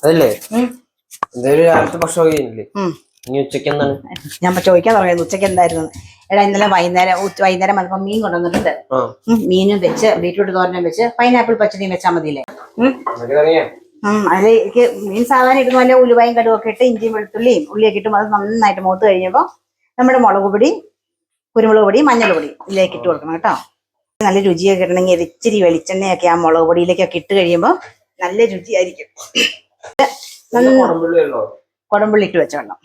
അതല്ലേ എന്തായാലും രാവിലത്തെ ഭക്ഷണം കഴിഞ്ഞില്ലേ? ഇനി ഉച്ചക്ക് എന്താണ്? ഞാൻ ചോദിക്കാൻ തുടങ്ങിയത് ഉച്ചക്ക് എന്തായിരുന്നു. എടാ ഇന്നലെ വൈകുന്നേരം വന്നപ്പോ മീൻ കൊണ്ടുവന്നിട്ടുണ്ട്. മീനും വെച്ച് ബീറ്റ്റൂട്ട് തോരനും വെച്ച് പൈനാപ്പിൾ പച്ചടിയും വെച്ചാൽ മതിയില്ലേ? അതിലേക്ക് മീൻ സാധാരണ ഇടുന്ന പോലെ ഉലുവായും കടുവൊക്കെ ഇട്ട് ഇഞ്ചിയും വെളുത്തുള്ളിയും ഉള്ളിയൊക്കെ ഇട്ടും അത് നന്നായിട്ട് മൂത്ത് കഴിയുമ്പോൾ നമ്മുടെ മുളക് പൊടി, കുരുമുളക് പൊടി, മഞ്ഞൾ പൊടി ഇതിലേക്ക് ഇട്ട് കൊടുക്കണം കേട്ടോ. നല്ല രുചിയൊക്കെ കിട്ടണമെങ്കിൽ ഇച്ചിരി വെളിച്ചെണ്ണയൊക്കെ ആ മുളക് പൊടിയിലേക്കൊക്കെ ഇട്ട് കഴിയുമ്പോൾ നല്ല രുചിയായിരിക്കും. കൊടമ്പുള്ളി ഇട്ട് വെച്ച വെള്ളം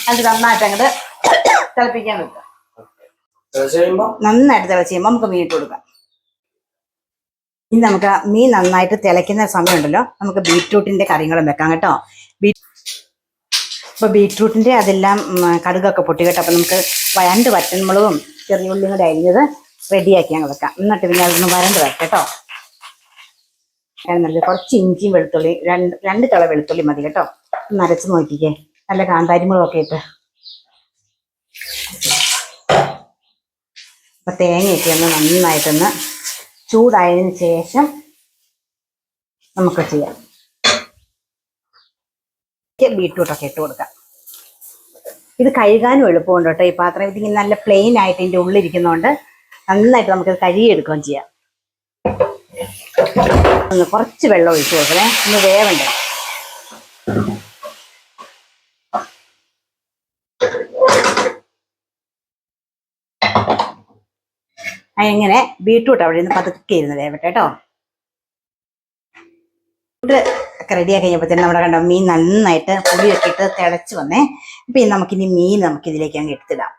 അത് നന്നായിട്ട് അങ്ങോട്ട് തിളപ്പിക്കാൻ വെക്കുക. നന്നായിട്ട് തിളച്ച് കഴിയുമ്പോൾ നമുക്ക് മീൻ ഇട്ട് കൊടുക്കാം. ഇനി നമുക്ക് മീൻ നന്നായിട്ട് തിളയ്ക്കുന്ന സമയമുണ്ടല്ലോ, നമുക്ക് ബീറ്റ്റൂട്ടിന്റെ കറികളും വെക്കാം കേട്ടോ. ഇപ്പൊ ബീറ്റ്റൂട്ടിന്റെ അതെല്ലാം കടുകൊക്കെ പൊട്ടി കേട്ടോ. അപ്പൊ നമുക്ക് 2 വറ്റൻമുളകും ചെറിയ ഉള്ളിയും കൂടെ അരിഞ്ഞത് റെഡിയാക്കി അങ്ങ് വെക്കാം. എന്നിട്ട് പിന്നെ അതൊന്ന് വരണ്ട് വരട്ടെ കേട്ടോ. നല്ല കുറച്ച് ഇഞ്ചിയും വെളുത്തുള്ളി, 2 തള വെളുത്തുള്ളി മതി കേട്ടോ. ഒന്ന് അരച്ച് നോക്കിക്കേ, നല്ല കാന്താരിമുളകൊക്കെ ഇട്ട്. അപ്പൊ തേങ്ങയൊക്കെ ഒന്ന് നന്നായിട്ടൊന്ന് ചൂടായതിനു ശേഷം നമുക്ക് ചെയ്യാം. ബീറ്റ്റൂട്ടൊക്കെ ഇട്ട് കൊടുക്കാം. ഇത് കഴുകാനും എളുപ്പമുണ്ട് കേട്ടോ. ഈ പാത്രം ഇതിങ്ങനെ നല്ല പ്ലെയിൻ ആയിട്ട് ഇതിൻ്റെ ഉള്ളിരിക്കുന്നതുകൊണ്ട് നന്നായിട്ട് നമുക്കിത് കഴുകിയെടുക്കുകയും ചെയ്യാം. ഒന്ന് കുറച്ച് വെള്ളം ഒഴിച്ച് കൊടുക്കണേ, ഒന്ന് വേവണ്ടേ. എങ്ങനെ ബീറ്റ്റൂട്ട് അവിടെ നിന്ന് പതുക്കെ ഇരുന്ന് വേവട്ടെ കേട്ടോ. ഒക്കെ റെഡിയാക്കി കഴിഞ്ഞപ്പോൾ തന്നെ നമ്മുടെ കണ്ടോ മീൻ നന്നായിട്ട് പുളിയൊക്കെ ഇട്ട് തിളച്ച് വന്നേ. ഇപ്പം നമുക്കിനി മീൻ നമുക്കിതിലേക്ക് അങ്ങ് എടുത്തിടാം.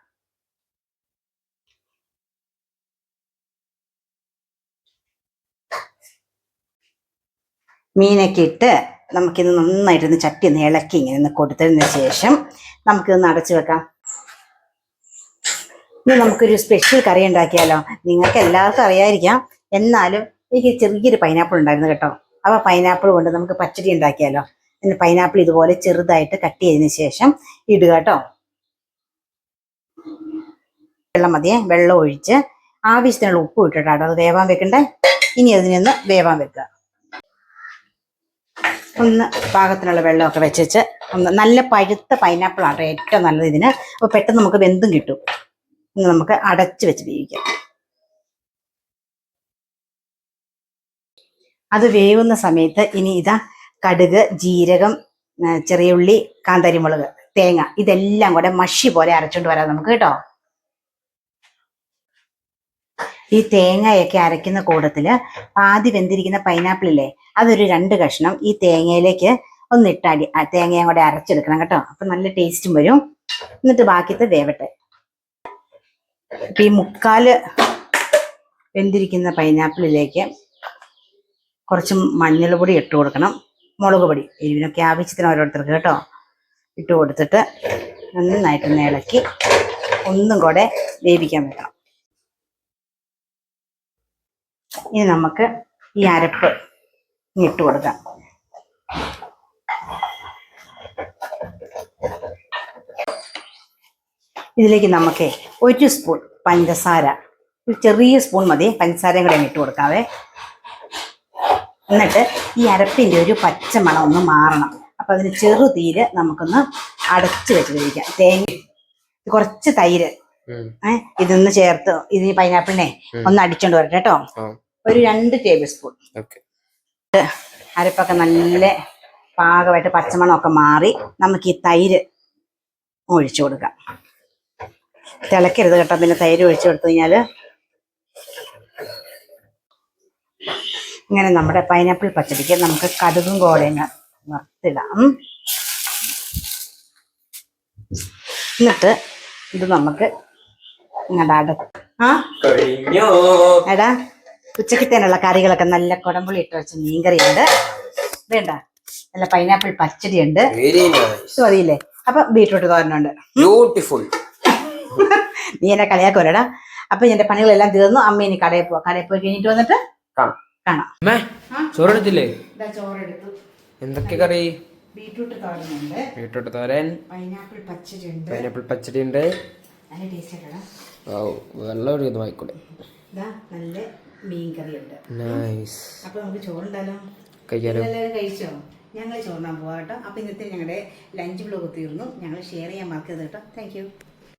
മീനൊക്കെ ഇട്ട് നമുക്കിത് നന്നായിട്ടൊന്ന് ചട്ടി ഒന്ന് ഇളക്കി ഇങ്ങനെ ഒന്ന് കൊടുത്തതിന് ശേഷം നമുക്കിതൊന്ന് അടച്ചു വെക്കാം. ഇനി നമുക്കൊരു സ്പെഷ്യൽ കറി ഉണ്ടാക്കിയാലോ. നിങ്ങൾക്ക് എല്ലാവർക്കും അറിയാതിരിക്കാം, എന്നാലും എനിക്ക് ചെറിയൊരു പൈനാപ്പിൾ ഉണ്ടായിരുന്നു കേട്ടോ. അപ്പോൾ പൈനാപ്പിൾ കൊണ്ട് നമുക്ക് പച്ചടി ഉണ്ടാക്കിയാലോ. പിന്നെ പൈനാപ്പിൾ ഇതുപോലെ ചെറുതായിട്ട് കട്ട് ചെയ്തതിന് ശേഷം ഇടുക കേട്ടോ. വെള്ളം മതിയെ, വെള്ളം ഒഴിച്ച് ആവശ്യത്തിനുള്ള ഉപ്പ് ഇട്ടിട്ടാട്ടോ അത് വേവാൻ വെക്കണ്ടേ. ഇനി അതിനൊന്ന് വേവാൻ വെക്കുക. ഒന്ന് പാകത്തിനുള്ള വെള്ളമൊക്കെ വെച്ച് ഒന്ന് നല്ല പഴുത്ത പൈനാപ്പിൾ ആട്ടോ ഏറ്റവും നല്ലത് ഇതിന്. അപ്പോൾ പെട്ടെന്ന് നമുക്ക് വെന്തും കിട്ടും. ഇന്ന് നമുക്ക് അടച്ച് വെച്ച് വേവിക്കാം. അത് വേവുന്ന സമയത്ത് ഇനി ഇതാ കടുക്, ജീരകം, ചെറിയ ഉള്ളി, കാന്താരിമുളക്, തേങ്ങ ഇതെല്ലാം കൂടെ മഷി പോലെ അരച്ചോണ്ട് വരാം നമുക്ക് കേട്ടോ. ഈ തേങ്ങയൊക്കെ അരയ്ക്കുന്ന കൂടത്തില് ആദ്യം വെന്തിരിക്കുന്ന പൈനാപ്പിളില്ലേ അതൊരു 2 കഷ്ണം ഈ തേങ്ങയിലേക്ക് ഒന്നിട്ടടി തേങ്ങയും കൂടെ അരച്ചെടുക്കണം കേട്ടോ. അപ്പൊ നല്ല ടേസ്റ്റും വരും. എന്നിട്ട് ബാക്കിത്തെ വേവട്ടെ. ഇപ്പൊ ഈ 1/4 വെന്തിരിക്കുന്ന പൈനാപ്പിളിലേക്ക് കുറച്ച് മഞ്ഞൾ പൊടി ഇട്ട് കൊടുക്കണം, മുളക് പൊടി, എരിവിനൊക്കെ ആവശ്യത്തിന് ഓരോരുത്തർക്ക് കേട്ടോ ഇട്ട് കൊടുത്തിട്ട് നന്നായിട്ടൊന്ന് ഇളക്കി ഒന്നും കൂടെ വേവിക്കാൻ വെക്കണം. ഇനി നമുക്ക് ഈ അരപ്പ് ഇട്ട് കൊടുക്കാം. ഇതിലേക്ക് നമുക്ക് 1 സ്പൂൺ പഞ്ചസാര, ഒരു ചെറിയ സ്പൂൺ മതി പഞ്ചസാരയും കൂടെ ഇട്ട് കൊടുക്കാവേ. എന്നിട്ട് ഈ അരപ്പിൻ്റെ ഒരു പച്ച മണം ഒന്ന് മാറണം. അപ്പം അതിന് ചെറുതീര് നമുക്കൊന്ന് അടച്ച് വെച്ച് കഴിക്കാം. തേങ്ങ, കുറച്ച് തൈര് ഇതൊന്ന് ചേർത്ത് ഇതിന് പൈനാപ്പിളിനെ ഒന്ന് അടിച്ചോണ്ട് വരട്ടെ കേട്ടോ. ഒരു 2 ടേബിൾ സ്പൂൺ. അരപ്പൊക്കെ നല്ല പാകമായിട്ട് പച്ചമണമൊക്കെ മാറി നമുക്ക് ഈ തൈര് ഒഴിച്ചു കൊടുക്കാം. തിളക്കരുത് കേട്ടോ. പിന്നെ തൈര് ഒഴിച്ചു കൊടുത്തു കഴിഞ്ഞാൽ ഇങ്ങനെ നമ്മുടെ പൈനാപ്പിൾ പച്ചടിക്ക് നമുക്ക് കടുകും കോടയും വറുത്തിടാം. എന്നിട്ട് ഇത് നമുക്ക് ഇങ്ങോട്ട് എടാ ഉച്ചക്കത്തേനുള്ള കറികളൊക്കെ നല്ല കുടമ്പുളി ഇട്ട് വെച്ച മീൻകറിയുണ്ട്, വേണ്ട നല്ല പൈനാപ്പിൾ പച്ചടി ഉണ്ട്, മതിയില്ലേ. അപ്പൊ ബീറ്റ്റൂട്ട് തോരനുണ്ട്. ബ്യൂട്ടിഫുൾ. നീ എന്നെ കളിയാക്കോലടാ. അപ്പൊ എന്റെ പണികളെല്ലാം തീർന്നു. അമ്മ ഇനി കടയിൽ പോയി കഴിഞ്ഞിട്ട് വന്നിട്ട് കാണാം. ചോറെടുത്തില്ലേ? ചോറെടുത്തു. എന്തൊക്കെ കറി? ബീറ്റ്റൂട്ട് തോരനുണ്ട്, ബീറ്റ്റൂട്ട് തോരൻ, പൈനാപ്പിൾ പച്ചടി ഉണ്ട്. നല്ല ടേസ്റ്റ്. വെള്ളം ഒരു വായിക്കൂടെ. നല്ല മീൻ കറി ഉണ്ട്. നൈസ്. അപ്പൊ നമുക്ക് ചോറുണ്ടല്ലോ. കഴിക്കാലോ. കഴിച്ചോ? ഞങ്ങൾ ചോറിനാൻ പോവാം കേട്ടോ. അപ്പോൾ ഇന്നത്തെ ഞങ്ങളുടെ ലഞ്ച് ബ്ലോഗ് തീർന്നു. ഞങ്ങൾ ഷെയർ ചെയ്യാൻ മറക്കരുത് കേട്ടോ. താങ്ക്